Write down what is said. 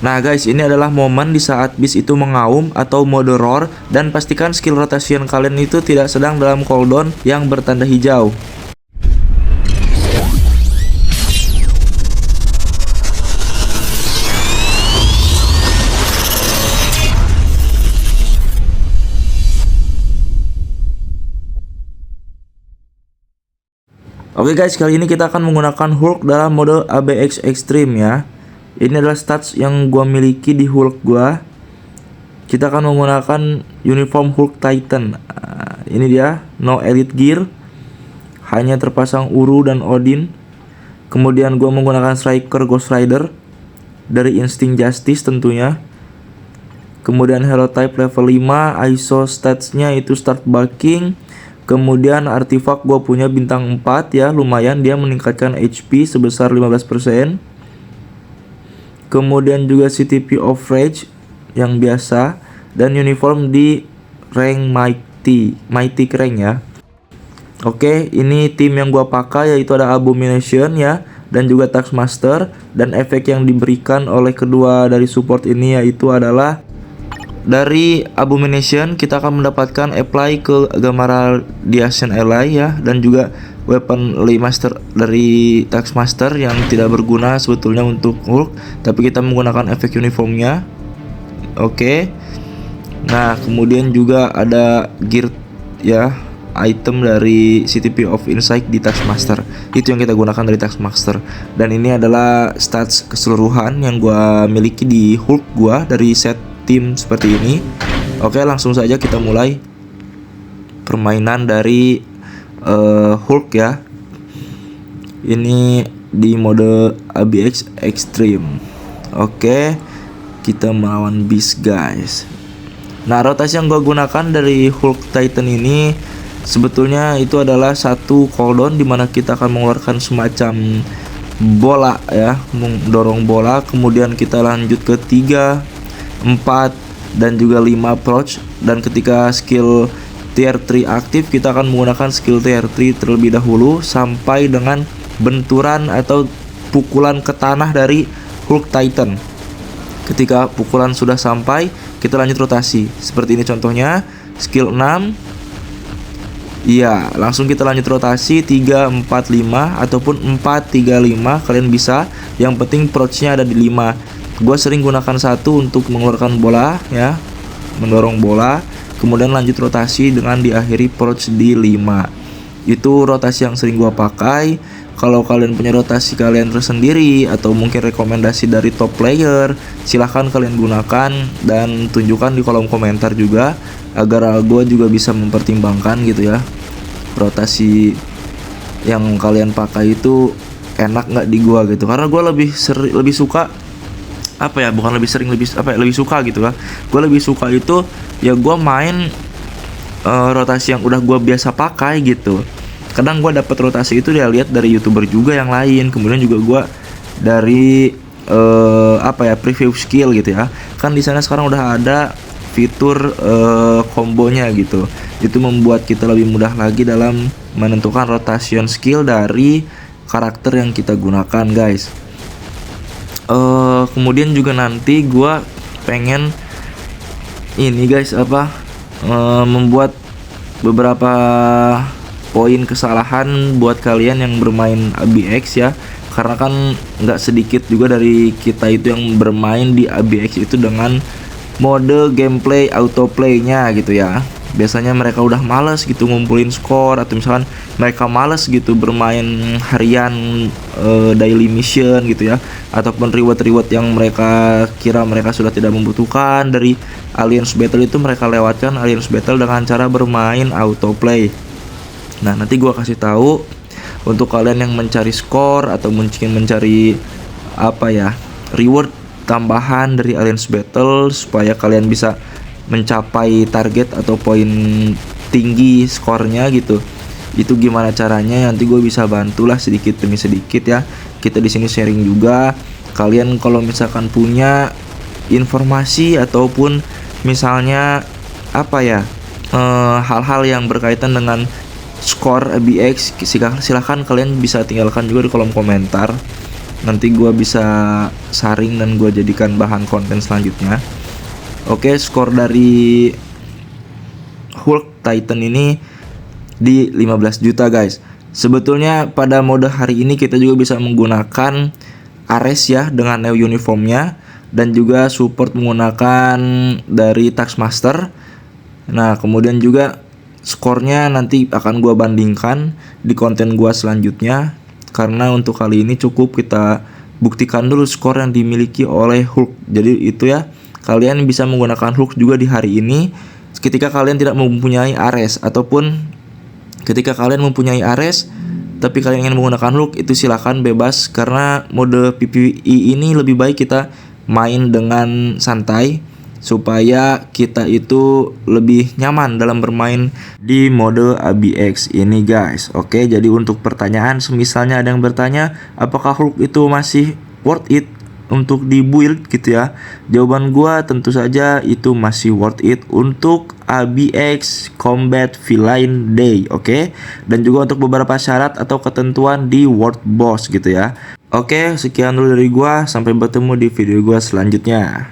Nah guys, ini adalah momen di saat bis itu mengaum atau mode roar, dan pastikan skill rotation kalian itu tidak sedang dalam cooldown yang bertanda hijau. Oke guys, kali ini kita akan menggunakan Hulk dalam mode ABX Extreme ya. Ini adalah stats yang gua miliki di Hulk gua. Kita akan menggunakan uniform Hulk Titan. Ini dia, no elite gear, hanya terpasang Uru dan Odin. Kemudian gua menggunakan striker Ghost Rider dari Instinct Justice tentunya. Kemudian hero type level 5, ISO statsnya itu start bulking. Kemudian artifak gua punya bintang 4 ya, lumayan, dia meningkatkan HP sebesar 15%. Kemudian juga CTP of Rage yang biasa, dan uniform di rank Mighty rank ya. Oke, ini tim yang gua pakai yaitu ada Abomination ya, dan juga Taskmaster, dan efek yang diberikan oleh kedua dari support ini yaitu adalah dari Abomination kita akan mendapatkan apply ke Gamma Radiation Ally ya, dan juga weapon Master dari Taskmaster yang tidak berguna sebetulnya untuk Hulk, tapi kita menggunakan efek uniformnya. Oke. Nah, kemudian juga ada gear ya, item dari CTP of Insight di Taskmaster. Itu yang kita gunakan dari Taskmaster. Dan ini adalah stats keseluruhan yang gua miliki di Hulk gua dari set tim seperti ini. Oke, langsung saja kita mulai permainan dari Hulk ya. Ini di mode ABX Extreme. Oke, kita melawan Beast guys. Nah, rotasi yang gue gunakan dari Hulk Titan ini sebetulnya itu adalah satu cooldown dimana kita akan mengeluarkan semacam bola ya, mendorong bola. Kemudian kita lanjut ke 3, 4 dan juga 5 approach, dan ketika skill tier 3 aktif kita akan menggunakan skill tier 3 terlebih dahulu sampai dengan benturan atau pukulan ke tanah dari Hulk Titan. Ketika pukulan sudah sampai, kita lanjut rotasi. Seperti ini contohnya, skill 6. Iya, langsung kita lanjut rotasi 3, 4, 5 ataupun 4, 3, 5, kalian bisa. Yang penting approach-nya ada di 5. Gua sering gunakan 1 untuk mengeluarkan bola ya, mendorong bola, kemudian lanjut rotasi dengan diakhiri approach di 5. Itu rotasi yang sering gua pakai. Kalau kalian punya rotasi kalian tersendiri atau mungkin rekomendasi dari top player, silahkan kalian gunakan dan tunjukkan di kolom komentar juga, agar gua juga bisa mempertimbangkan gitu ya, rotasi yang kalian pakai itu enak nggak di gua gitu. Karena gua lebih suka apa ya, bukan lebih sering, lebih suka gitu kan. Gue lebih suka itu ya gue main rotasi yang udah gue biasa pakai gitu. Kadang gue dapat rotasi itu dia lihat dari YouTuber juga yang lain. Kemudian juga gue dari preview skill gitu ya. Kan di sana sekarang udah ada fitur kombonya gitu. Itu membuat kita lebih mudah lagi dalam menentukan rotation skill dari karakter yang kita gunakan guys. Kemudian juga nanti gue pengen ini guys membuat beberapa poin kesalahan buat kalian yang bermain ABX ya, karena kan nggak sedikit juga dari kita itu yang bermain di ABX itu dengan mode gameplay autoplay-nya gitu ya. Biasanya mereka udah males gitu ngumpulin skor, atau misalkan mereka males gitu bermain harian daily mission gitu ya, ataupun reward yang mereka kira mereka sudah tidak membutuhkan dari Alliance Battle, itu mereka lewatkan Alliance Battle dengan cara bermain autoplay. Nah, nanti gua kasih tahu untuk kalian yang mencari skor atau mungkin mencari reward tambahan dari Alliance Battle supaya kalian bisa mencapai target atau poin tinggi skornya gitu. Itu gimana caranya? Nanti gue bisa bantulah sedikit demi sedikit ya. Kita di sini sharing juga. Kalian kalau misalkan punya informasi ataupun misalnya hal-hal yang berkaitan dengan skor ABX, silahkan kalian bisa tinggalkan juga di kolom komentar. nanti gua bisa saring dan gua jadikan bahan konten selanjutnya. Oke, skor dari Hulk Titan ini di 15 juta guys. Sebetulnya pada mode hari ini kita juga bisa menggunakan Ares ya dengan Neo uniformnya, dan juga support menggunakan dari Taskmaster. Nah, kemudian juga skornya nanti akan gua bandingkan di konten gua selanjutnya, karena untuk kali ini cukup kita buktikan dulu skor yang dimiliki oleh Hulk. Jadi itu ya, kalian bisa menggunakan Hulk juga di hari ini ketika kalian tidak mempunyai Ares, ataupun ketika kalian mempunyai Ares tapi kalian ingin menggunakan Hulk, itu silahkan bebas, karena mode PvE ini lebih baik kita main dengan santai supaya kita itu lebih nyaman dalam bermain di mode ABX ini guys. Oke, jadi untuk pertanyaan, semisalnya ada yang bertanya apakah Hulk itu masih worth it untuk di build gitu ya, jawaban gua tentu saja itu masih worth it untuk ABX Combat Feline Day. Oke, dan juga untuk beberapa syarat atau ketentuan di World Boss gitu ya. Oke, sekian dulu dari gua, sampai bertemu di video gua selanjutnya.